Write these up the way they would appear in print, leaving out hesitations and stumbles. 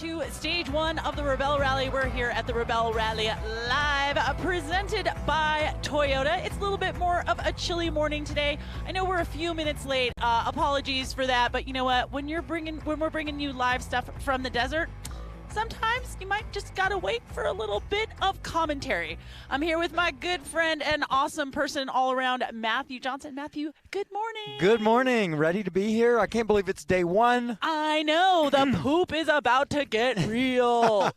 to stage one of the Rebelle Rally. We're here at the Rebelle Rally Live, presented by Toyota. It's a little bit more of a chilly morning today. I know we're a few minutes late. Apologies for that, but you know what? When we're bringing you live stuff from the desert, sometimes you might just gotta wait for a little bit of commentary. I'm here with my good friend and awesome person all around, Matthew Johnson. Matthew, good morning. Good morning. Ready to be here? I can't believe it's day one. I know. The poop is about to get real.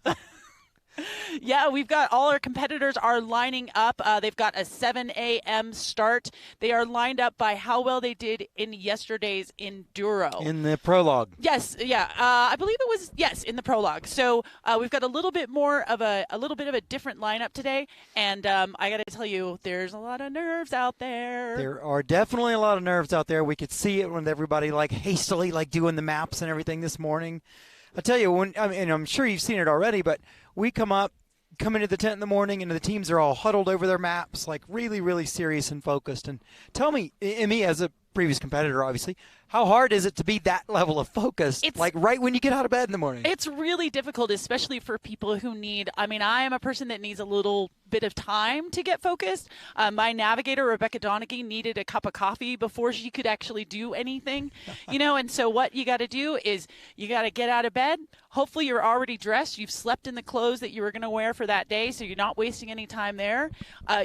Yeah, we've got all our competitors are lining up. They've got a 7 a.m. start. They are lined up by how well they did in yesterday's Enduro. In the prologue. Yes, yeah. I believe it was, yes, in the prologue. So we've got a little bit of a different lineup today. And I got to tell you, there's a lot of nerves out there. There are definitely a lot of nerves out there. We could see it when everybody hastily doing the maps and everything this morning. I'll tell you, I'm sure you've seen it already, but we come into the tent in the morning, and the teams are all huddled over their maps, really, really serious and focused. And tell me, Emme, as a previous competitor, obviously, how hard is it to be that level of focus, right when you get out of bed in the morning? It's really difficult, especially for people who need, I am a person that needs a little bit of time to get focused. My navigator, Rebecca Donaghy, needed a cup of coffee before she could actually do anything, and so what you got to do is you got to get out of bed. Hopefully you're already dressed. You've slept in the clothes that you were going to wear for that day, so you're not wasting any time there.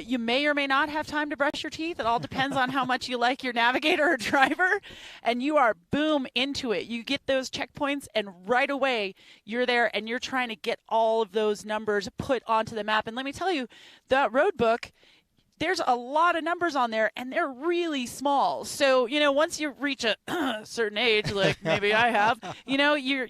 You may or may not have time to brush your teeth. It all depends on how much you like your navigator or driver, and you are boom into it. You get those checkpoints, and right away you're there, and you're trying to get all of those numbers put onto the map. And let me tell you, the road book, there's a lot of numbers on there, and they're really small. So, once you reach a certain age, like maybe I have, you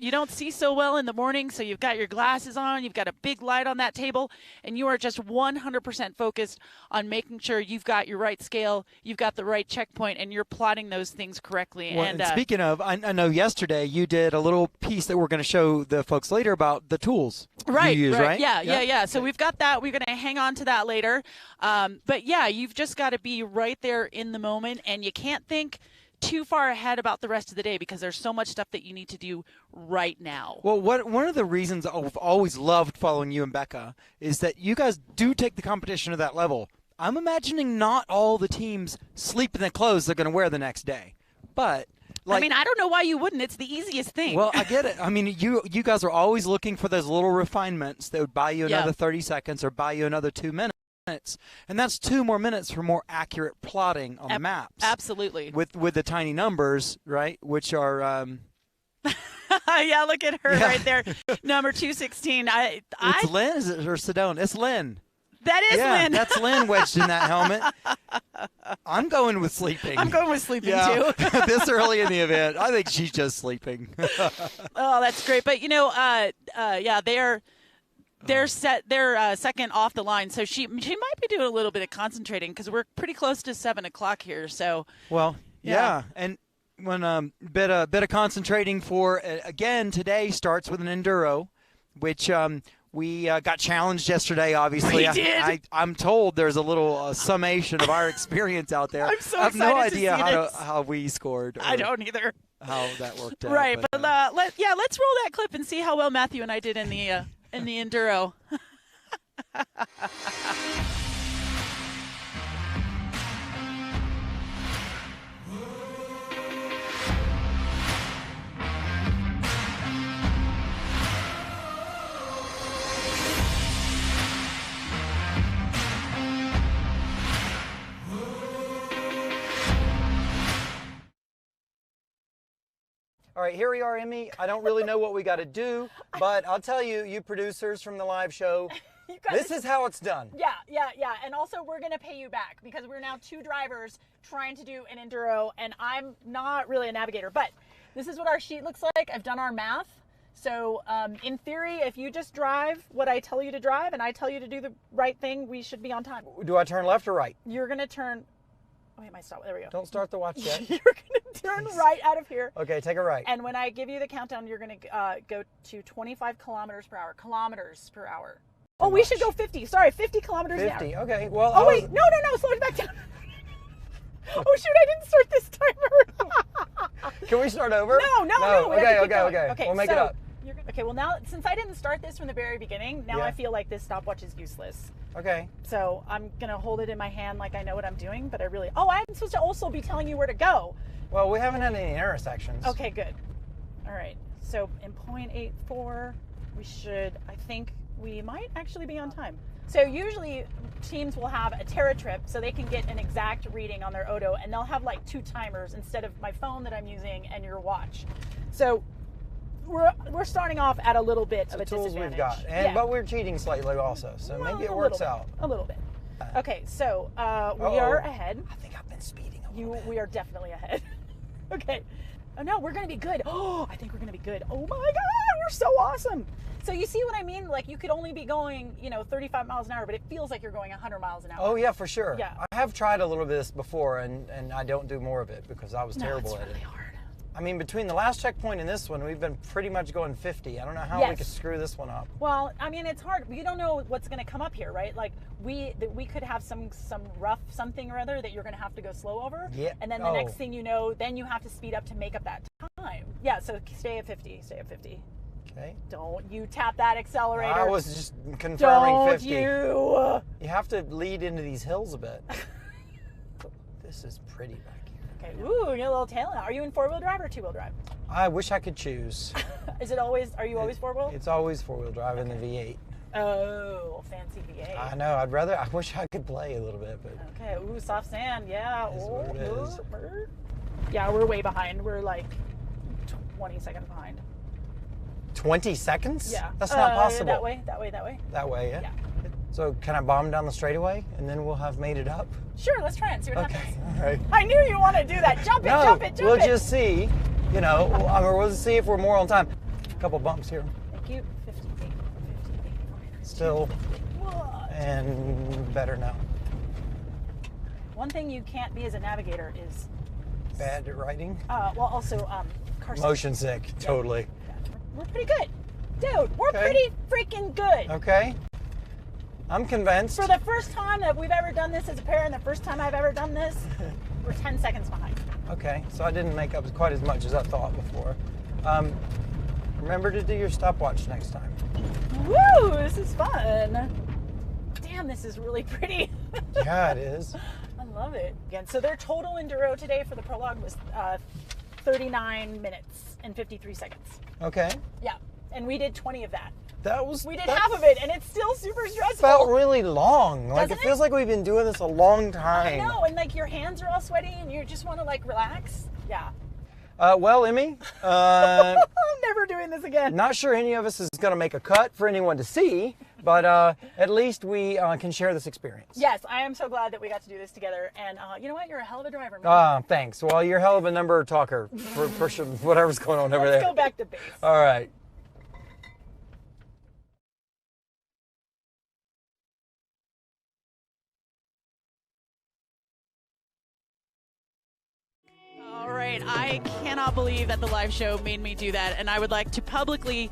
don't see so well in the morning, so you've got your glasses on, you've got a big light on that table, and you are just 100% focused on making sure you've got your right scale, you've got the right checkpoint, and you're plotting those things correctly. Well, and speaking of, I know yesterday you did a little piece that we're going to show the folks later about the tools you use, right? Yeah. So we've got that. We're going to hang on to that later. But yeah, you've just got to be right there in the moment, and you can't think too far ahead about the rest of the day because there's so much stuff that you need to do right now. Well, one of the reasons I've always loved following you and Becca is that you guys do take the competition to that level. I'm imagining not all the teams sleep in the clothes they're going to wear the next day, but I don't know why you wouldn't. It's the easiest thing. Well, I get it. You guys are always looking for those little refinements that would buy you another 30 seconds or buy you another 2 minutes. And that's 2 more minutes for more accurate plotting on the maps. Absolutely. With the tiny numbers, right, which are yeah, look at her right there. Number 216. It's Lynn, is it, or Sedona? It's Lynn. That is Lynn. That's Lynn wedged in that helmet. I'm going with sleeping. I'm going with sleeping too. This early in the event, I think she's just sleeping. Oh, that's great. But they're second off the line, so she might be doing a little bit of concentrating because we're pretty close to 7 o'clock here. So and when bit of concentrating for again today starts with an enduro, which we got challenged yesterday. Obviously, we did. I'm told there's a little summation of our experience out there. I'm so I have excited no idea to see how we scored. I don't either. How that worked out. Right, but let's roll that clip and see how well Matthew and I did in the Enduro. All right, here we are, Emme. I don't really know what we got to do, but I'll tell you, you producers from the live show, this is how it's done. Yeah. And also, we're going to pay you back because we're now 2 drivers trying to do an Enduro, and I'm not really a navigator, but this is what our sheet looks like. I've done our math. So in theory, if you just drive what I tell you to drive and I tell you to do the right thing, we should be on time. Do I turn left or right? You're going to turn... Oh, wait, my stop. There we go. Don't start the watch yet. You're going to turn right out of here. Okay, take a right. And when I give you the countdown, you're going to go to 25 kilometers per hour. Oh, we should go 50. Sorry, 50 kilometers an hour. 50, okay. Well, oh, wait. No. Slow it back down. Oh, shoot, I didn't start this timer. Can we start over? No. Okay. We'll make it up. Okay, well now, since I didn't start this from the very beginning, now Yeah. I feel like this stopwatch is useless. Okay. So I'm going to hold it in my hand like I know what I'm doing, but I really... Oh, I'm supposed to also be telling you where to go. Well, we haven't had any intersections. Okay, good. All right. So in 0.84, we should... I think we might actually be on time. So usually teams will have a Terra trip so they can get an exact reading on their Odo, and they'll have like 2 timers instead of my phone that I'm using and your watch. So we're starting off at a little bit of a tools disadvantage. we've got, and but we're cheating slightly also, so Well, maybe it a works little out. bit, a little bit. Okay, so we are ahead. I think I've been speeding a little bit. We are definitely ahead. Okay. Oh no, we're gonna be good. Oh, I think we're gonna be good. Oh my God, we're so awesome. So you see what I mean? Like you could only be going, 35 miles an hour, but it feels like you're going 100 miles an hour. Oh yeah, for sure. Yeah. I have tried a little bit of this before, and I don't do more of it because I was terrible it's at really it. hard. I mean, between the last checkpoint and this one, we've been pretty much going 50. I don't know how we Yes. could screw this one up. Well, I mean, it's hard. You don't know what's going to come up here, right? Like we could have some rough something or other that you're going to have to go slow over. Yeah. And then the next thing you know, then you have to speed up to make up that time. Yeah. So stay at 50. Stay at 50. Okay. Don't you tap that accelerator. I was just confirming Don't 50. you? You have to lead into these hills a bit. This is pretty back here. Okay. Ooh, you got a little tail now. Are you in 4-wheel drive or 2-wheel drive? I wish I could choose. Are you always 4-wheel? It's always 4-wheel drive in the V8. Oh, fancy V8. I know. I wish I could play a little bit, but Okay. Ooh, soft sand. Yeah. It is what it is. Yeah, we're way behind. We're like 20 seconds behind. 20 seconds? Yeah. That's not possible. That way. That way, yeah? Yeah. So can I bomb down the straightaway and then we'll have made it up? Sure, let's try it and see what Okay, happens. all right. I knew you want to do that. Jump it, No, jump it, jump we'll it. just see, we'll see if we're more on time. A couple bumps here. Thank you. 58. Still, What? and better now. One thing you can't be as a navigator is, Bad at writing? also car sick. Motion sick, totally. Yeah, we're pretty good. Dude, we're Okay. pretty freaking good. Okay. I'm convinced. For the first time that we've ever done this as a pair and the first time I've ever done this, we're 10 seconds behind. Okay, so I didn't make up quite as much as I thought before. Remember to do your stopwatch next time. Woo, this is fun. Damn, this is really pretty. Yeah, it is. I love it. Again, so their total enduro today for the prologue was 39 minutes and 53 seconds. Okay. Yeah, and we did 20 of that. We did that half of it, and it's still super stressful. Felt really long. Like Doesn't it feels like we've been doing this a long time. I know, and like your hands are all sweaty, and you just want to like relax. Yeah. Well, Emmy, I'm never doing this again. not sure any of us is going to make a cut for anyone to see, but at least we can share this experience. Yes, I am so glad that we got to do this together. And you know what? You're a hell of a driver, man. Thanks. Well, you're a hell of a number talker for sure, whatever's going on over there. Let's go back to base. All right. All right, I cannot believe that the live show made me do that, and I would like to publicly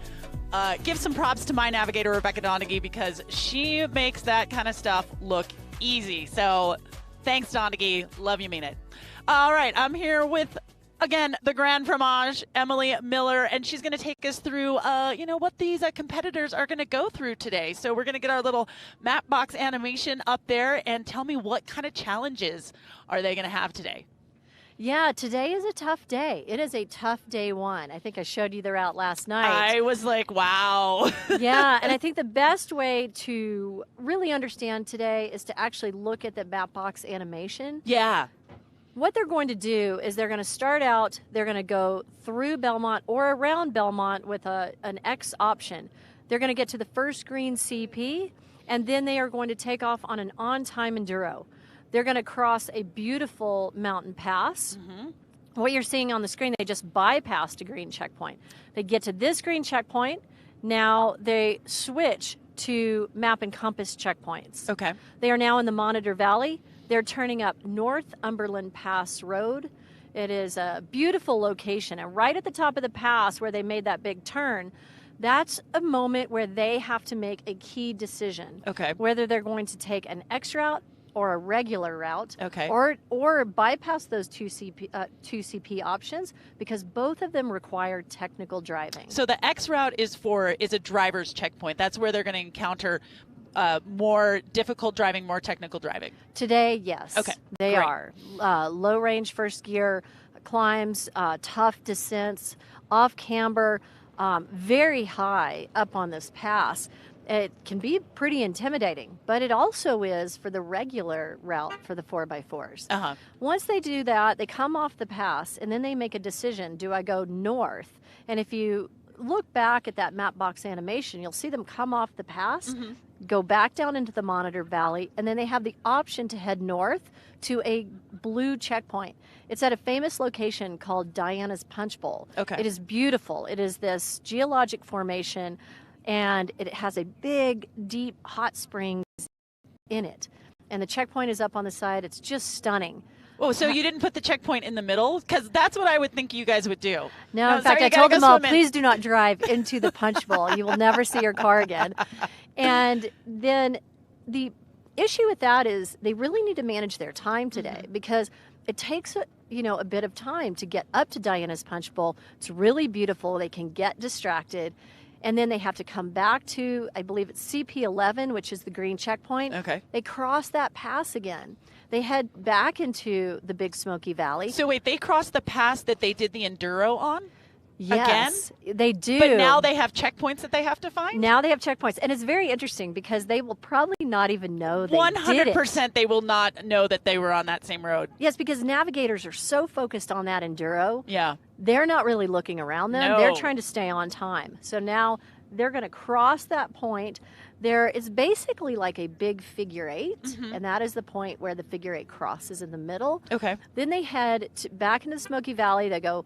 give some props to my navigator, Rebecca Donaghy, because she makes that kind of stuff look easy. So thanks, Donaghy. Love you, mean it. All right, I'm here with, again, the Grand Fromage, Emily Miller, and she's going to take us through, what these competitors are going to go through today. So we're going to get our little map box animation up there, and tell me what kind of challenges are they going to have today? Yeah, today is a tough day. It is a tough day one. I think I showed you the route last night. I was like, wow. Yeah, and I think the best way to really understand today is to actually look at the map box animation. Yeah. What they're going to do is they're going to start out, they're going to go through Belmont or around Belmont with an X option. They're going to get to the first green CP, and then they are going to take off on an on-time enduro. They're going to cross a beautiful mountain pass. Mm-hmm. What you're seeing on the screen, they just bypassed a green checkpoint. They get to this green checkpoint. Now they switch to map and compass checkpoints. Okay. They are now in the Monitor Valley. They're turning up Northumberland Pass Road. It is a beautiful location. And right at the top of the pass where they made that big turn, that's a moment where they have to make a key decision. Okay. Whether they're going to take an X route or a regular route, Okay. or bypass those two CP options, because both of them require technical driving. So the X route is a driver's checkpoint. That's where they're going to encounter more difficult driving, more technical driving. Today, yes. Okay, They great. are. Low range first gear climbs, tough descents, off camber, very high up on this pass. It can be pretty intimidating, but it also is for the regular route for the 4x4s. Uh-huh. Once they do that, they come off the pass, and then they make a decision. Do I go north? And if you look back at that map box animation, you'll see them come off the pass, go back down into the Monitor Valley, and then they have the option to head north to a blue checkpoint. It's at a famous location called Diana's Punch Bowl. Okay. It is beautiful. It is this geologic formation, and it has a big, deep hot springs in it. And the checkpoint is up on the side. It's just stunning. Oh, so you didn't put the checkpoint in the middle? Because that's what I would think you guys would do. No, in fact, I told them all, please do not drive into the Punch Bowl. You will never see your car again. And then the issue with that is they really need to manage their time today, because it takes a bit of time to get up to Diana's Punch Bowl. It's really beautiful. They can get distracted. And then they have to come back to, I believe it's CP11, which is the green checkpoint. Okay. They cross that pass again. They head back into the Big Smoky Valley. So wait, they crossed the pass that they did the Enduro on? Yes, they do. But now they have checkpoints that they have to find? Now they have checkpoints. And it's very interesting because they will probably not even know they 100% did it. they will not know that they were on that same road. Yes, because navigators are so focused on that Enduro. Yeah. They're not really looking around them. No. They're trying to stay on time. So now they're going to cross that point. There is basically like a big figure eight, and that is the point where the figure eight crosses in the middle. Okay. Then they head back into the Smoky Valley. They go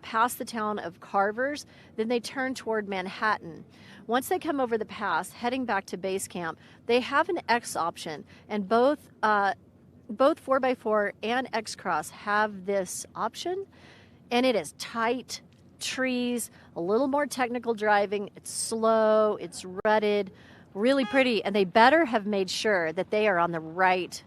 past the town of Carvers. Then they turn toward Manhattan. Once they come over the pass, heading back to base camp, they have an X option, and both 4x4 and X Cross have this option, and it is tight, trees, a little more technical driving. It's slow, it's rutted, really pretty, and they better have made sure that they are on the right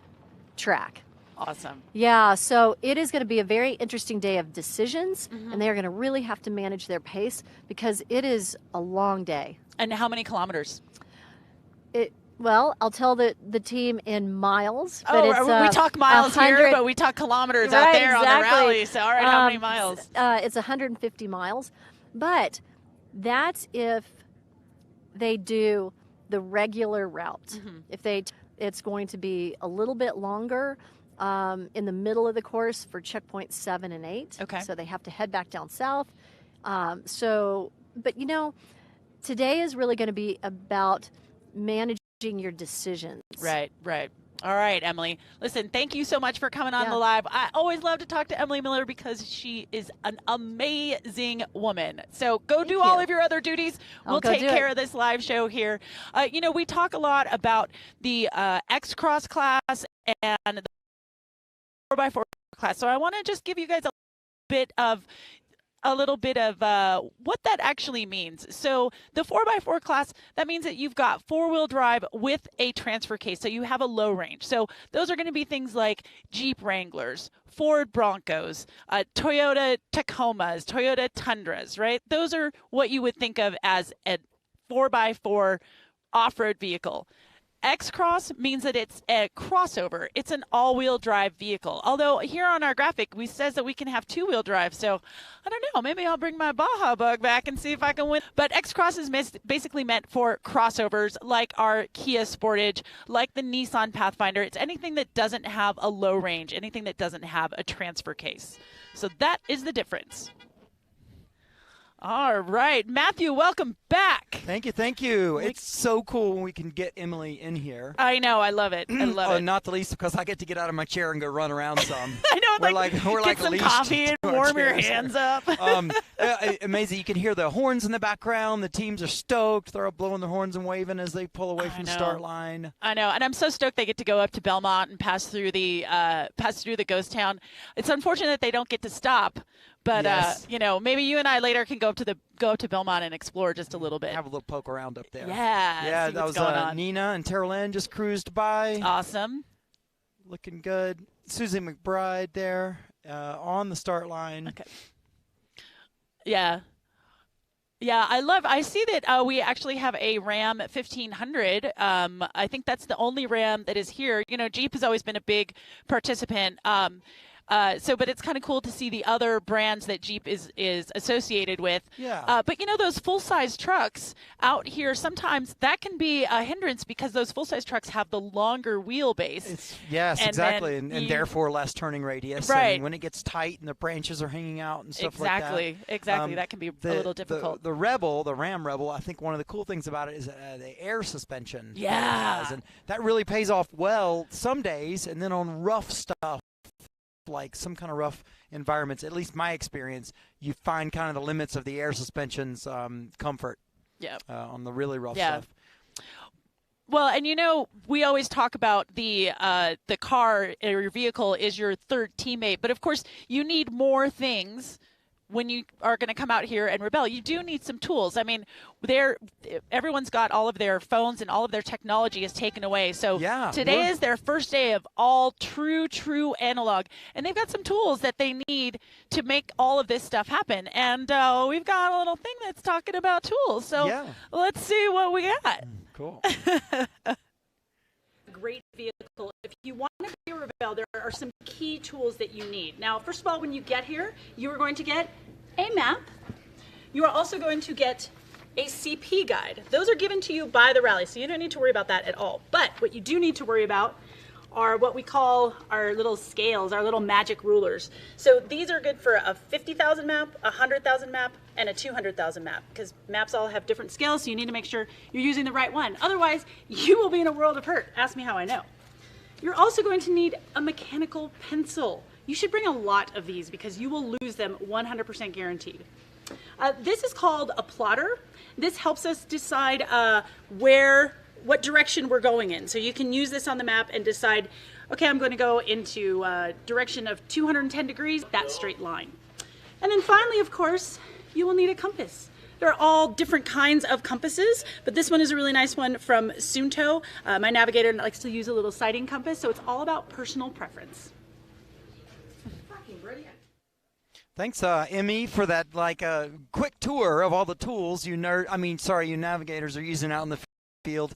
track. Awesome. Yeah, so it is going to be a very interesting day of decisions, and they are going to really have to manage their pace because it is a long day. And how many kilometers? Well, I'll tell the team in miles. But we talk miles here, but we talk kilometers out there on the rally. So, all right, how many miles? It's 150 miles. But that's if they do the regular route. It's going to be a little bit longer in the middle of the course for checkpoints 7 and 8. Okay. So they have to head back down south. But today is really going to be about managing your decisions. Right. All right, Emily. Listen, thank you so much for coming on the live. I always love to talk to Emily Miller because she is an amazing woman. So go do all of your other duties. We'll take care of this live show here. We talk a lot about the X Cross class and the 4x4 class. So I want to just give you guys a little bit of what that actually means. So the 4x4 class, that means that you've got four-wheel drive with a transfer case, so you have a low range. So those are going to be things like Jeep Wranglers, Ford Broncos, Toyota Tacomas, Toyota Tundras, right? Those are what you would think of as a 4x4 off-road vehicle. X-Cross means that it's a crossover. It's an all-wheel drive vehicle. Although here on our graphic, we says that we can have two-wheel drive. So I don't know. Maybe I'll bring my Baja Bug back and see if I can win. But X-Cross is basically meant for crossovers like our Kia Sportage, like the Nissan Pathfinder. It's anything that doesn't have a low range, anything that doesn't have a transfer case. So that is the difference. All right. Matthew, welcome back. Thank you. It's so cool when we can get Emily in here. I know. I love it. I love it. Not the least because I get to get out of my chair and go run around some. I know. We're get some coffee and warm your hands up. Amazing. You can hear the horns in the background. The teams are stoked. They're all blowing their horns and waving as they pull away from the start line. I know. And I'm so stoked they get to go up to Belmont and pass through the ghost town. It's unfortunate that they don't get to stop. But yes. Maybe you and I later can go up to Belmont and explore just a little bit. Have a little poke around up there. Yeah. That was Nina and Tara Lynn just cruised by. Awesome. looking good. Susie McBride there on the start line. Okay. Yeah. Yeah, I see that we actually have a Ram 1500. I think that's the only Ram that is here. You know, Jeep has always been a big participant. But it's kind of cool to see the other brands that Jeep is associated with. Yeah. But you know, those full-size trucks out here, sometimes that can be a hindrance because those full-size trucks have the longer wheelbase. Yes, exactly, and therefore less turning radius. Right. And when it gets tight and the branches are hanging out and stuff exactly, like that. Exactly. That can be a little difficult. The Rebel, the Ram Rebel, I think one of the cool things about it is the air suspension. Yeah. That it has, and that really pays off well some days, and then on rough stuff, like some kind of rough environments, at least my experience, you find kind of the limits of the air suspension's comfort. Yeah. On the really rough stuff. Well, and you know, we always talk about the car or your vehicle is your third teammate, but of course you need more things when you are going to come out here and rebel. You do need some tools. I mean, everyone's got all of their phones and all of their technology is taken away. So today is their first day of all true analog. And they've got some tools that they need to make all of this stuff happen. And we've got a little thing that's talking about tools. So let's see what we got. Cool. Great vehicle. If you want to be a Rebelle, there are some key tools that you need. Now, first of all, when you get here, you are going to get a map. You are also going to get a CP guide. Those are given to you by the rally, so you don't need to worry about that at all. But what you do need to worry about are what we call our little scales, our little magic rulers. So these are good for a 50,000 map, a 100,000 map, and a 200,000 map, because maps all have different scales, so you need to make sure you're using the right one. Otherwise, you will be in a world of hurt. Ask me how I know. You're also going to need a mechanical pencil. You should bring a lot of these because you will lose them 100% guaranteed. This is called a plotter. This helps us decide what direction we're going in. So you can use this on the map and decide, okay, I'm going to go into direction of 210 degrees, that straight line. And then finally, of course, you will need a compass. There are all different kinds of compasses, but this one is a really nice one from Sunto. My navigator likes to use a little sighting compass, so it's all about personal preference. Thanks, Emme, for that quick tour of all the tools you navigators are using out in the field.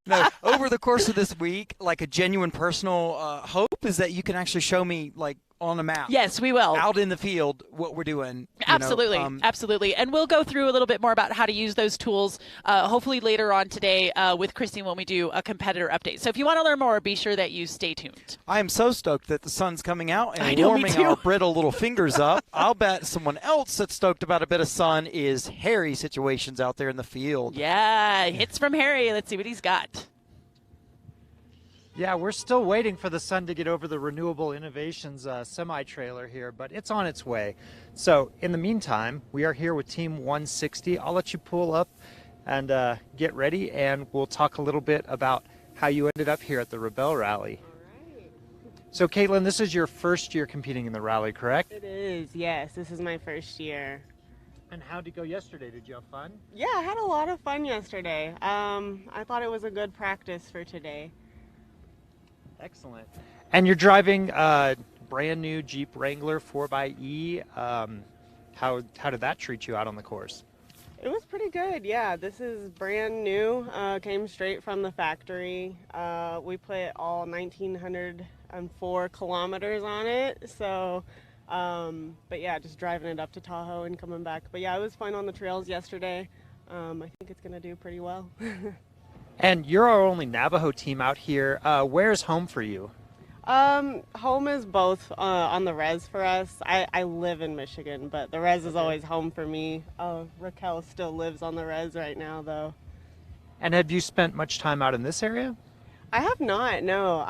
No, over the course of this week, like a genuine personal hope is that you can actually show me on a map. Yes, we will. Out in the field, what we're doing. Absolutely, absolutely. And we'll go through a little bit more about how to use those tools, hopefully later on today with Christy when we do a competitor update. So if you want to learn more, be sure that you stay tuned. I am so stoked that the sun's coming out and warming our brittle little fingers up. I'll bet someone else that's stoked about a bit of sun is Harry situations out there in the field. Yeah, hits from Harry. Let's see what he's got. Yeah, we're still waiting for the sun to get over the Renewable Innovations semi-trailer here, but it's on its way. So in the meantime, we are here with Team 160. I'll let you pull up and get ready, and we'll talk a little bit about how you ended up here at the Rebelle Rally. All right. So Caitlin, this is your first year competing in the rally, correct? It is, yes. This is my first year. And how did it go yesterday? Did you have fun? Yeah, I had a lot of fun yesterday. I thought it was a good practice for today. Excellent. And you're driving a brand new Jeep Wrangler 4xe. How did that treat you out on the course? It was pretty good, yeah. This is brand new, came straight from the factory. We put all 1,904 kilometers on it, so, but yeah, just driving it up to Tahoe and coming back. But yeah, it was fun on the trails yesterday. I think it's going to do pretty well. And you're our only Navajo team out here. Where's home for you? Home is both on the res for us. I live in Michigan, but the res is always home for me. Raquel still lives on the res right now, though. And have you spent much time out in this area? I have not, no.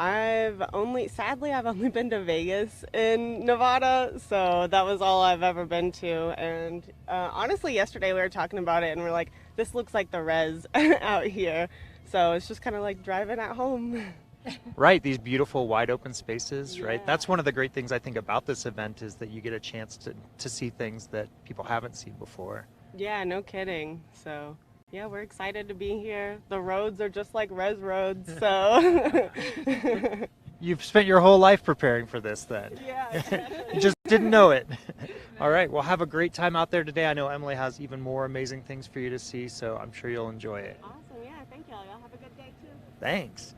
Sadly, I've only been to Vegas in Nevada, so that was all I've ever been to. And honestly, yesterday we were talking about it, and we're like, this looks like the res out here. So it's just kind of like driving at home. Right, these beautiful wide open spaces, Yeah. right? That's one of the great things I think about this event is that you get a chance to see things that people haven't seen before. Yeah, no kidding. So Yeah, we're excited to be here. The roads are just like res roads, so. You've spent your whole life preparing for this then. Yeah, exactly. You just didn't know it. All right, well, have a great time out there today. I know Emily has even more amazing things for you to see, so I'm sure you'll enjoy it. Awesome, yeah, thank y'all. Y'all have a good day too. Thanks.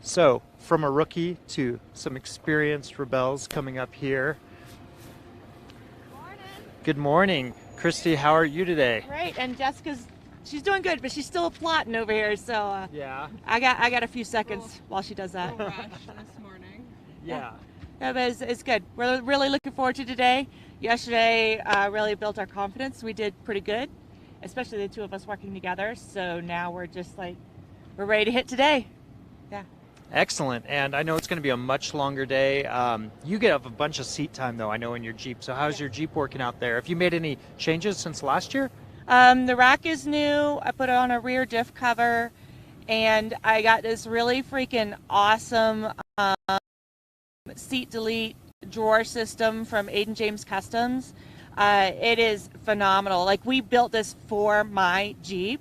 So, from a rookie to some experienced Rebelles coming up here. Morning. Good morning. Christy, how are you today? Great, and she's doing good, but she's still plotting over here, so Yeah. I got a few seconds while she does that. Rush this morning. Yeah. Yeah, but it's good. We're really looking forward to today. Yesterday really built our confidence. We did pretty good, especially the two of us working together. So now we're just like, we're ready to hit today. Yeah. Excellent. And I know it's going to be a much longer day. You get a bunch of seat time, though, I know, in your Jeep. So how's your Jeep working out there? Have you made any changes since last year? The rack is new. I put it on a rear diff cover, and I got this really freaking awesome seat delete drawer system from Aiden James Customs. It is phenomenal. Like, we built this for my Jeep.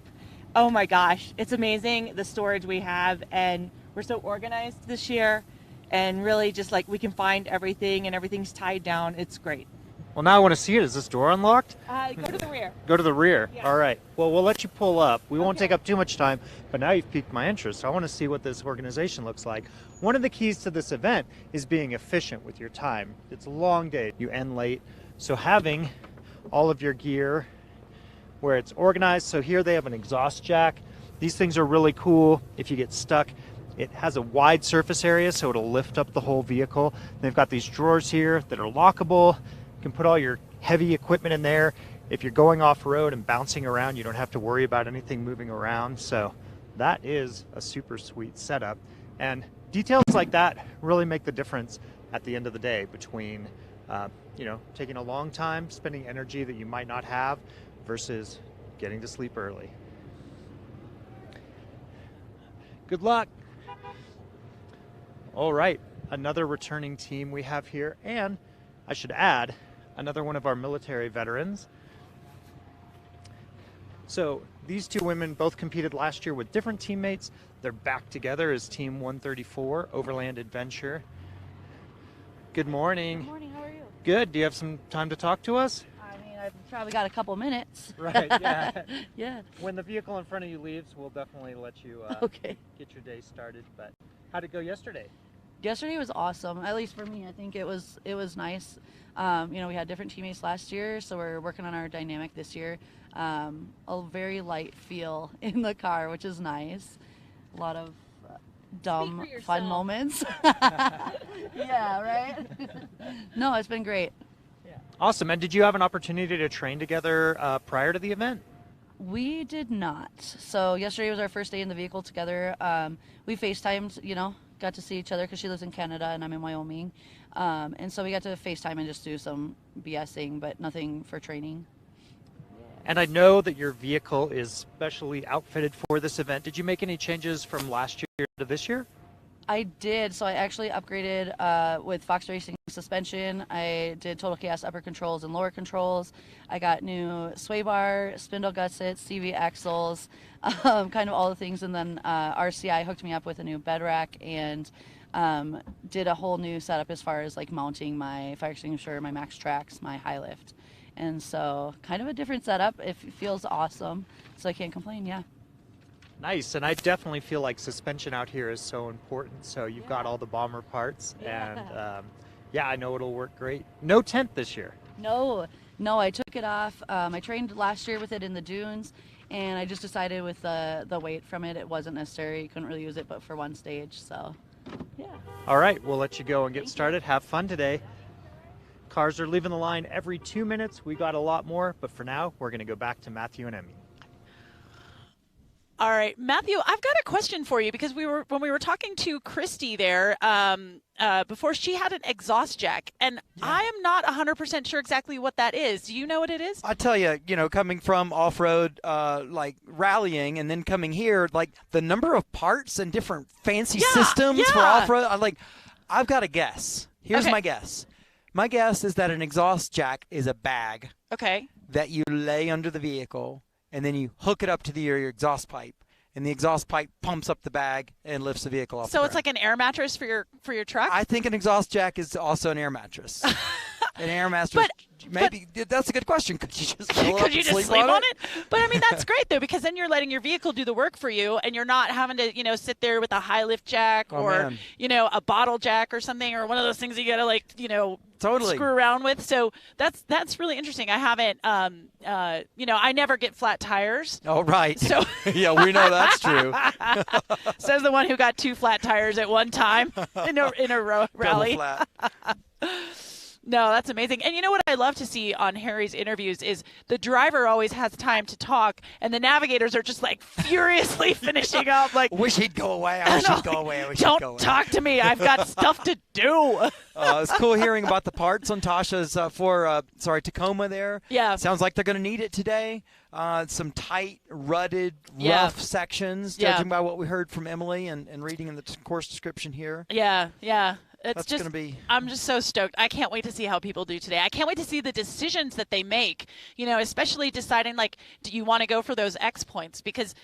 Oh my gosh, it's amazing the storage we have, and we're so organized this year, and really just like we can find everything and everything's tied down. It's great. Well, now I want to see it. Is this door unlocked? Go to the rear. Go to the rear. Yeah. All right. Well, we'll let you pull up. We won't Okay. take up too much time, but now you've piqued my interest. So I want to see what this organization looks like. One of the keys to this event is being efficient with your time. It's a long day. You end late. So having all of your gear where it's organized. So here they have an exhaust jack. These things are really cool. If you get stuck, it has a wide surface area, so it'll lift up the whole vehicle. They've got these drawers here that are lockable. You can put all your heavy equipment in there. If you're going off-road and bouncing around, you don't have to worry about anything moving around. So that is a super sweet setup. And details like that really make the difference at the end of the day between, taking a long time, spending energy that you might not have versus getting to sleep early. Good luck. All right, another returning team we have here, and I should add, another one of our military veterans. So these two women both competed last year with different teammates. They're back together as Team 134, Overland Adventure. Good morning. Good morning, how are you? Good. Do you have some time to talk to us? I mean, I've probably got a couple minutes. Right, yeah. Yeah. When the vehicle in front of you leaves, we'll definitely let you Okay. get your day started. But how'd it go yesterday? Yesterday was awesome. At least for me, I think it was nice. We had different teammates last year, so we're working on our dynamic this year. A very light feel in the car, which is nice. A lot of dumb, fun moments. Yeah, right? No, it's been great. Awesome. And did you have an opportunity to train together prior to the event? We did not. So yesterday was our first day in the vehicle together. We FaceTimed, got to see each other because she lives in Canada and I'm in Wyoming. And so we got to FaceTime and just do some BSing, but nothing for training. And I know that your vehicle is specially outfitted for this event. Did you make any changes from last year to this year? I did. So I actually upgraded with Fox Racing suspension. I did total chaos upper controls and lower controls. I got new sway bar, spindle gussets, CV axles, kind of all the things. And then RCI hooked me up with a new bed rack and did a whole new setup as far as like mounting my fire extinguisher, my max tracks, my high lift. And so kind of a different setup. It feels awesome. So I can't complain. Yeah. Nice, and I definitely feel like suspension out here is so important. So you've got all the bomber parts, and I know it'll work great. No tent this year. No, I took it off. I trained last year with it in the dunes, and I just decided with the weight from it, it wasn't necessary. You couldn't really use it but for one stage, so yeah. All right, we'll let you go and get started. Have fun today. Cars are leaving the line every 2 minutes. We got a lot more, but for now, we're going to go back to Matthew and Emme. All right, Matthew, I've got a question for you because when we were talking to Christy there before, she had an exhaust jack, and I am not 100% sure exactly what that is. Do you know what it is? I tell you, coming from off-road, like rallying, and then coming here, like the number of parts and different fancy systems for off-road, I've got a guess. Here's my guess. My guess is that an exhaust jack is a bag. Okay. that you lay under the vehicle, and then you hook it up to your exhaust pipe, and the exhaust pipe pumps up the bag and lifts the vehicle off. So it's like an air mattress for your truck? I think an exhaust jack is also an air mattress. An air mattress. Maybe that's a good question. Could you just sleep on it? But I mean, that's great though, because then you're letting your vehicle do the work for you, and you're not having to, sit there with a high lift jack or a bottle jack or something, or one of those things you gotta totally screw around with. So that's really interesting. I haven't, I never get flat tires. Oh, right. So yeah, we know that's true. Says the one who got 2 flat tires at one time in a rally. Double flat. No, that's amazing. And you know what I love to see on Harry's interviews is the driver always has time to talk, and the navigators are just furiously finishing up. Wish he'd go away. I wish he'd go away. Don't talk to me. I've got stuff to do. It's cool hearing about the parts on Tasha's Tacoma there. Yeah. Sounds like they're going to need it today. Some tight, rutted, rough sections, judging by what we heard from Emily and reading in the course description here. Yeah, yeah. That's going to be. I'm just so stoked. I can't wait to see how people do today. I can't wait to see the decisions that they make, especially deciding, do you want to go for those X points? Because,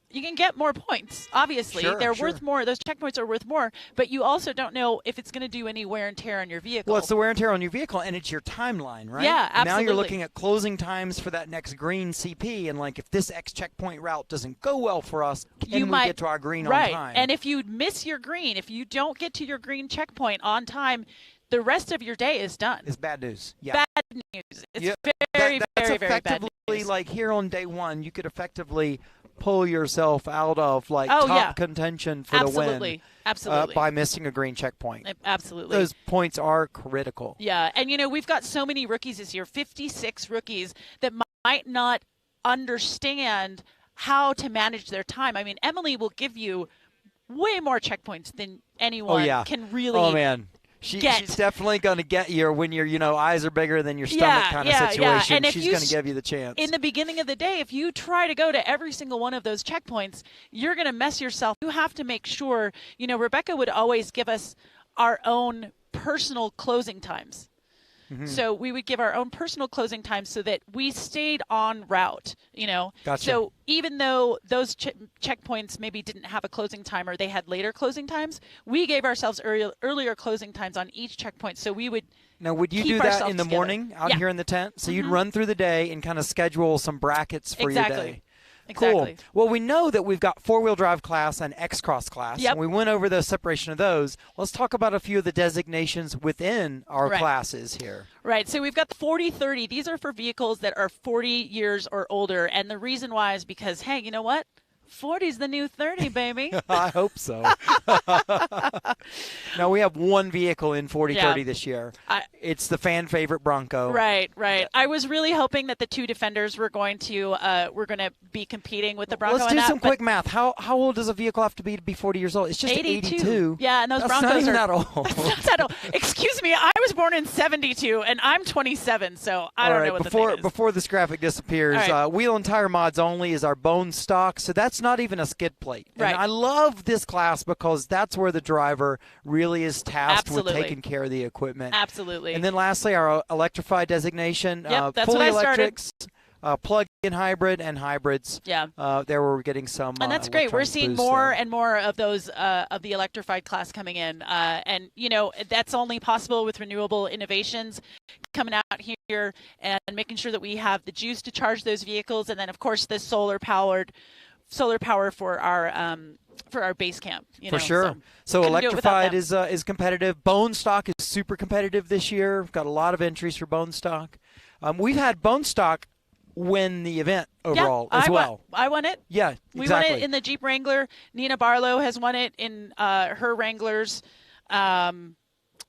you can get more points, obviously. They're worth more. Those checkpoints are worth more, but you also don't know if it's going to do any wear and tear on your vehicle. Well, it's the wear and tear on your vehicle, and it's your timeline, right? Yeah, absolutely. Now you're looking at closing times for that next green CP, and if this X checkpoint route doesn't go well for us, can we get to our green on time? Right, and if you miss your green, if you don't get to your green checkpoint on time, the rest of your day is done. It's bad news. Yeah. Bad news. It's very, very bad news. Here on day one, you could effectively pull yourself out of top contention for the win. Absolutely. By missing a green checkpoint. Absolutely. Those points are critical. Yeah, and we've got so many rookies this year, 56 rookies that might not understand how to manage their time. I mean, Emily will give you way more checkpoints than anyone can really. Oh man. She's definitely going to get you when your eyes are bigger than your stomach kind of situation. Yeah. And she's going to give you the chance. In the beginning of the day, if you try to go to every single one of those checkpoints, you're going to mess yourself. You have to make sure, Rebecca would always give us our own personal closing times. Mm-hmm. So we would give our own personal closing times so that we stayed on route, Gotcha. So even though those checkpoints maybe didn't have a closing time or they had later closing times, we gave ourselves earlier closing times on each checkpoint. So we would Now, would you do that in the morning out here in the tent? So you'd run through the day and kind of schedule some brackets for your day. Exactly. Cool. Well, we know that we've got four-wheel drive class and X-Cross class. Yep. And we went over the separation of those. Let's talk about a few of the designations within our classes here. Right. So we've got the 40-30. These are for vehicles that are 40 years or older. And the reason why is because, hey, you know what? 40's the new 30, baby. I hope so. Now, we have one vehicle in 40-30 this year. It's the fan favorite Bronco. Right. I was really hoping that the two Defenders were going to be competing with the Bronco. Let's do some quick math. How old does a vehicle have to be 40 years old? It's just 82. Yeah, and those That's Broncos not even are that old. That's not that old. Excuse me, I was born in 72, and I'm 27, so I don't know what the thing is. Before this graphic disappears, Wheel and Tire Mods Only is our bone stock, so that's not even a skid plate. And I love this class because that's where the driver really is tasked with taking care of the equipment. Absolutely. And then lastly, our electrified designation, that's fully what I electrics, plug-in hybrid, and hybrids. Yeah. There we're getting some. And that's great. We're seeing more and more of those of the electrified class coming in. And, that's only possible with renewable innovations coming out here and making sure that we have the juice to charge those vehicles. And then, of course, the solar power for our base camp. For sure. So electrified is competitive. Bone stock is super competitive this year. We've got a lot of entries for bone stock. We've had bone stock win the event overall as well. I won it. Yeah, exactly. We won it in the Jeep Wrangler. Nina Barlow has won it in her Wranglers.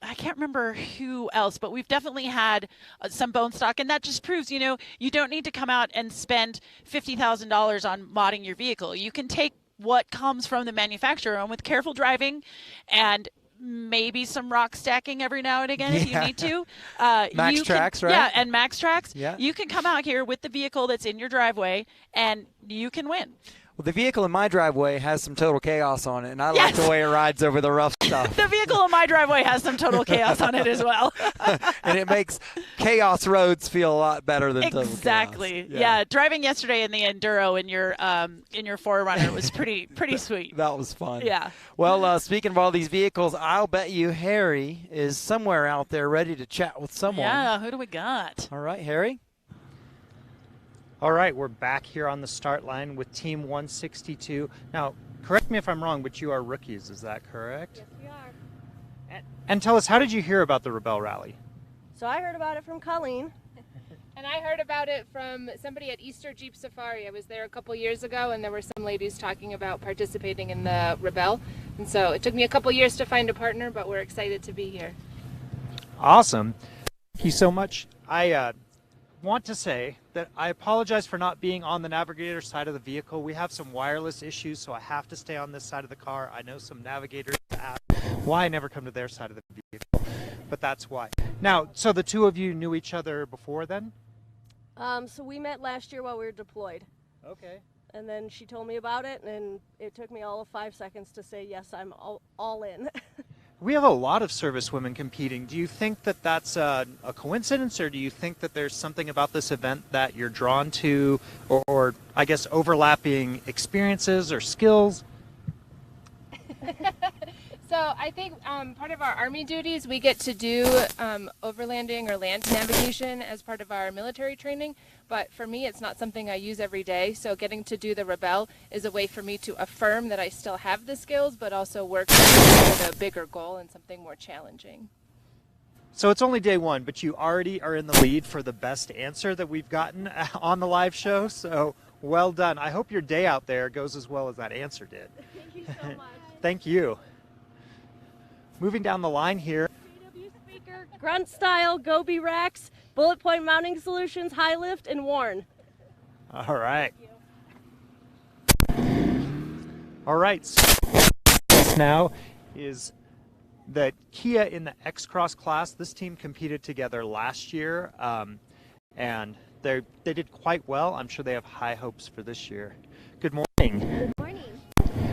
I can't remember who else, but we've definitely had some bone stock, and that just proves, you don't need to come out and spend $50,000 on modding your vehicle. You can take what comes from the manufacturer, and with careful driving and maybe some rock stacking every now and again if you need to. Max Tracks, right? Yeah, and Max Tracks. Yeah. You can come out here with the vehicle that's in your driveway, and you can win. Well, the vehicle in my driveway has some total chaos on it, and I like the way it rides over the rough stuff. The vehicle in my driveway has some total chaos on it as well. And it makes chaos roads feel a lot better than total chaos. Exactly. Yeah, driving yesterday in the Enduro in your 4Runner was pretty sweet. That was fun. Yeah. Well, speaking of all these vehicles, I'll bet you Harry is somewhere out there ready to chat with someone. Yeah, who do we got? All right, Harry. All right, we're back here on the start line with Team 162. Now, correct me if I'm wrong, but you are rookies, is that correct? Yes, we are. And tell us, how did you hear about the Rebelle Rally? So I heard about it from Colleen. And I heard about it from somebody at Easter Jeep Safari. I was there a couple years ago, and there were some ladies talking about participating in the Rebelle. And so it took me a couple years to find a partner, but we're excited to be here. Awesome. Thank you so much. I want to say that I apologize for not being on the navigator side of the vehicle. We have some wireless issues, so I have to stay on this side of the car. I know some navigators ask why I never come to their side of the vehicle, but that's why. Now, so the two of you knew each other before then? So we met last year while we were deployed. Okay. And then she told me about it, and it took me all of 5 seconds to say, yes, I'm all in. We have a lot of service women competing. Do you think that that's a coincidence, or do you think that there's something about this event that you're drawn to, or I guess overlapping experiences or skills? So I think part of our Army duties, we get to do overlanding or land navigation as part of our military training. But for me, it's not something I use every day. So getting to do the Rebelle is a way for me to affirm that I still have the skills, but also work toward a bigger goal and something more challenging. So it's only day one, but you already are in the lead for the best answer that we've gotten on the live show. So well done. I hope your day out there goes as well as that answer did. Thank you so much. Thank you. Moving down the line here. JW Speaker, Grunt Style, Gobi Racks, Bullet Point Mounting Solutions, High Lift, and Warn. All right. All right. So this now is the Kia in the X-Cross class. This team competed together last year, and they did quite well. I'm sure they have high hopes for this year. Good morning. Good morning.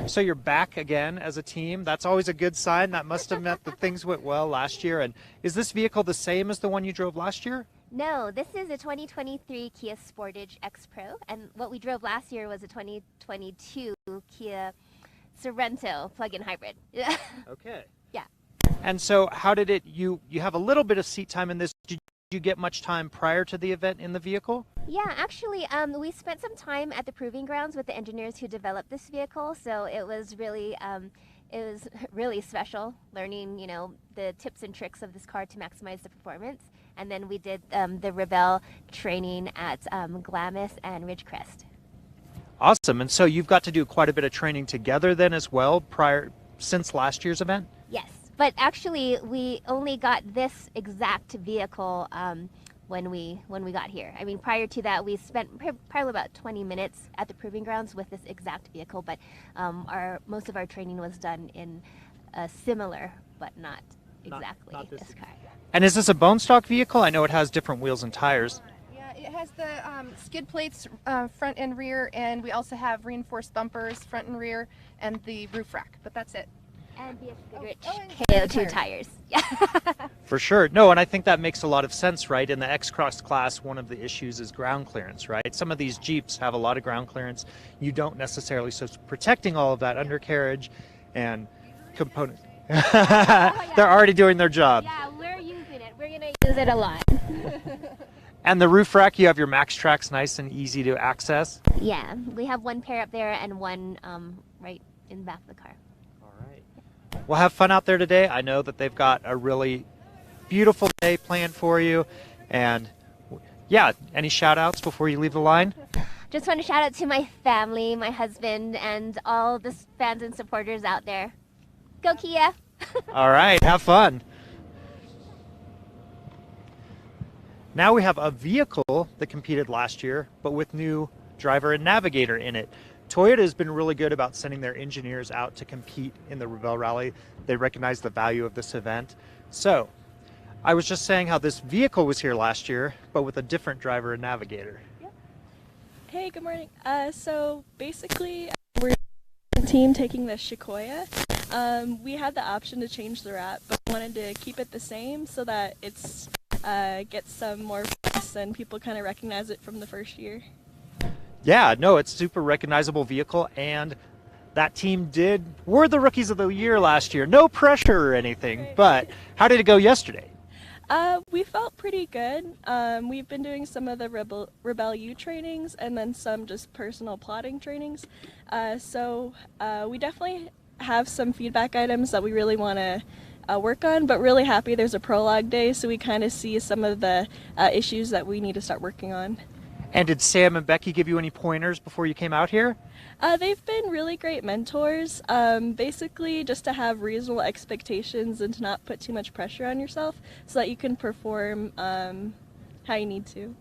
So you're back again as a team. That's always a good sign. That must have meant that things went well last year. And is this vehicle the same as the one you drove last year? No, this is a 2023 Kia Sportage X Pro, and what we drove last year was a 2022 Kia Sorento plug-in hybrid. Okay. Yeah. And so how did it, you have a little bit of seat time in this. Did you get much time prior to the event in the vehicle? Yeah, actually, we spent some time at the proving grounds with the engineers who developed this vehicle, so it was really special learning, you know, the tips and tricks of this car to maximize the performance. And then we did the Rebelle training at Glamis and Ridgecrest. Awesome. And so you've got to do quite a bit of training together then as well since last year's event? Yes, but actually we only got this exact vehicle when we got here. I mean, prior to that, we spent probably about 20 minutes at the proving grounds with this exact vehicle, but most of our training was done in a similar, but not exactly not this car. And is this a bone stock vehicle? I know it has different wheels and tires. Yeah, it has the skid plates front and rear, and we also have reinforced bumpers front and rear, and the roof rack, but that's it. And the Goodrich and KO2 tires. Yeah. For sure. No, and I think that makes a lot of sense, right? In the X-Cross class, one of the issues is ground clearance, right? Some of these Jeeps have a lot of ground clearance. You don't necessarily, so it's protecting all of that undercarriage and components. They're already doing their job. Yeah, we're using it. We're going to use it a lot. And the roof rack, you have your Max Tracks nice and easy to access. Yeah, we have one pair up there and one right in the back of the car. Well, have fun out there today. I know that they've got a really beautiful day planned for you. And yeah, any shout outs before you leave the line? Just want to shout out to my family, my husband, and all the fans and supporters out there. Go Kia! All right, have fun. Now we have a vehicle that competed last year, but with new driver and navigator in it. Toyota has been really good about sending their engineers out to compete in the Rebelle Rally. They recognize the value of this event. So, I was just saying how this vehicle was here last year, but with a different driver and navigator. Hey, good morning. So basically, team taking the Sequoia. We had the option to change the wrap, but wanted to keep it the same so that it's gets some more press and people kind of recognize it from the first year. Yeah, no, it's a super recognizable vehicle, and that team were the rookies of the year last year. No pressure or anything, Right. but how did it go yesterday? We felt pretty good. We've been doing some of the Rebelle U trainings and then some just personal plotting trainings. So we definitely have some feedback items that we really want to work on, but really happy there's a prologue day so we kind of see some of the issues that we need to start working on. And did Sam and Becky give you any pointers before you came out here? They've been really great mentors, basically just to have reasonable expectations and to not put too much pressure on yourself so that you can perform how you need to.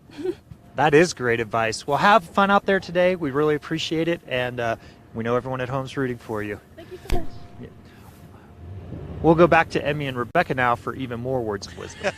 That is great advice. Well, have fun out there today. We really appreciate it, and we know everyone at home's rooting for you. Thank you so much. Yeah. We'll go back to Emme and Rebecca now for even more words of wisdom.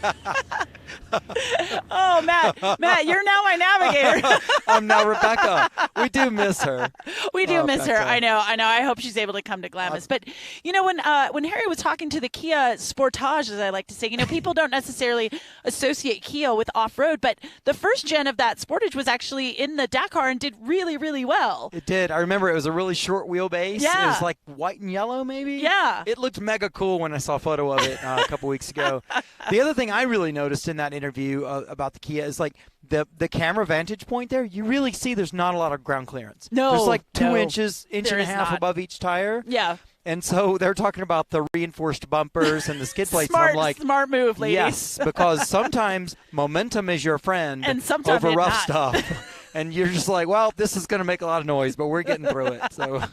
Oh, Matt, you're now my navigator. I'm now Rebecca. We do miss her. We do miss her. Becca. I know. I hope she's able to come to Glamis. But you know, when Harry was talking to the Kia Sportage, as I like to say, you know, people don't necessarily associate Kia with off-road, but the first gen of that Sportage was actually in the Dakar and did really, really well. It did. I remember it was a really short wheelbase. Yeah. It was like white and yellow, maybe. Yeah. It looked mega cool when I saw a photo of it a couple weeks ago. The other thing I really noticed in that interview about the Kia is like the camera vantage point there. You really see there's not a lot of ground clearance. No, there's like 2 no, inch and there a is half not. above each tire. Yeah. And so they're talking about the reinforced bumpers and the skid plates. And I'm like, smart move, ladies. yes, because sometimes momentum is your friend And sometimes over it's rough not. stuff. And you're just like, well, this is going to make a lot of noise, but we're getting through it. So,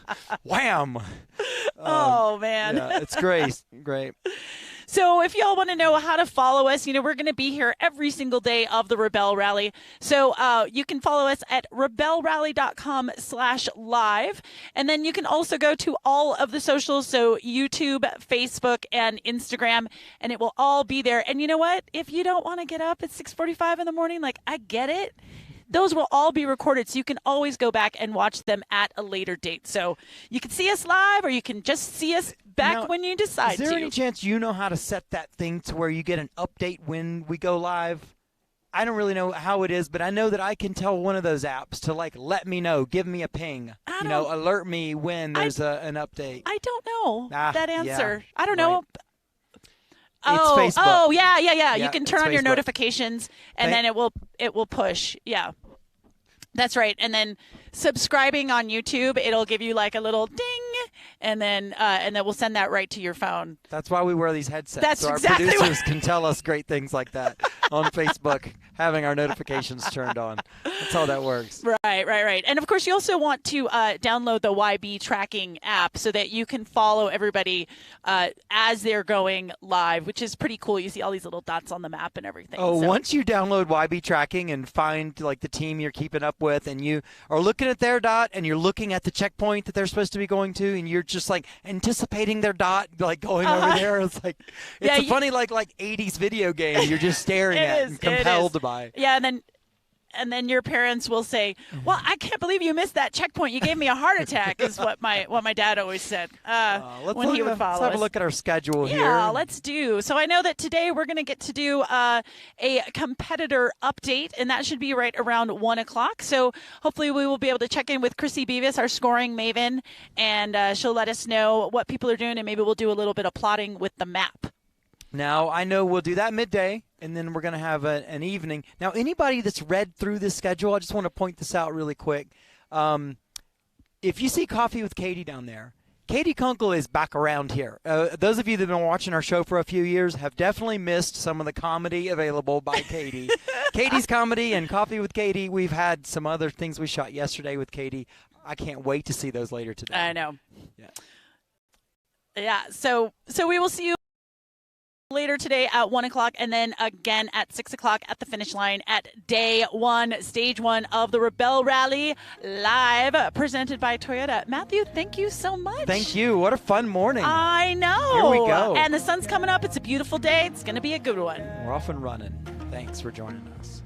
wham. Oh, man. Yeah, it's great. Great. So if y'all want to know how to follow us, you know, we're going to be here every single day of the Rebelle Rally. So you can follow us at rebellerally.com/live. And then you can also go to all of the socials. So YouTube, Facebook, and Instagram, and it will all be there. And you know what? If you don't want to get up at 6:45 in the morning, like, I get it. Those will all be recorded, so you can always go back and watch them at a later date. So you can see us live, or you can just see us back Now, when you decide Is there to. any chance you know how to set that thing to where you get an update when we go live? I don't really know how it is, but I know that I can tell one of those apps to, like, let me know, give me a ping, alert me when there's an update. I don't know that answer. Yeah, I don't know. right. It's Facebook. Oh, yeah. Yeah, You can turn it's on your Facebook. notifications, and then it will push. Yeah, that's right. And then subscribing on YouTube, it'll give you like a little ding, and then we'll send that right to your phone. That's why we wear these headsets. That's so our exactly producers can tell us great things like that on Facebook, having our notifications turned on. That's how that works. Right. And of course, you also want to download the YB tracking app so that you can follow everybody as they're going live, which is pretty cool. You see all these little dots on the map and everything. Oh, so. Once you download YB tracking and find like the team you're keeping up with, and you are looking at their dot, and you're looking at the checkpoint that they're supposed to be going to, and you're just like anticipating their dot, like going over there. It's like it's a funny like 80s video game. You're just staring at and compelled by. Yeah, and then your parents will say, "Well, I can't believe you missed that checkpoint. You gave me a heart attack." Is what my dad always said when he would follow us. Let's have a look at our schedule here. Yeah, let's do. So I know that today we're going to get to do a competitor update, and that should be right around 1 o'clock. So hopefully we will be able to check in with Chrissy Beavis, our scoring maven, and she'll let us know what people are doing, and maybe we'll do a little bit of plotting with the map. Now, I know we'll do that midday, and then we're going to have an evening. Now, anybody that's read through this schedule, I just want to point this out really quick. If you see Coffee with Katie down there, Katie Kunkel is back around here. Those of you that have been watching our show for a few years have definitely missed some of the comedy available by Katie. Katie's comedy and Coffee with Katie. We've had some other things we shot yesterday with Katie. I can't wait to see those later today. I know. Yeah, so we will see you later today at 1 o'clock, and then again at 6 o'clock at the finish line at day one, stage one of the Rebelle Rally live, presented by Toyota. Matthew, thank you so much. Thank you. What a fun morning. I know. Here we go. And the sun's coming up. It's a beautiful day. It's going to be a good one. We're off and running. Thanks for joining us.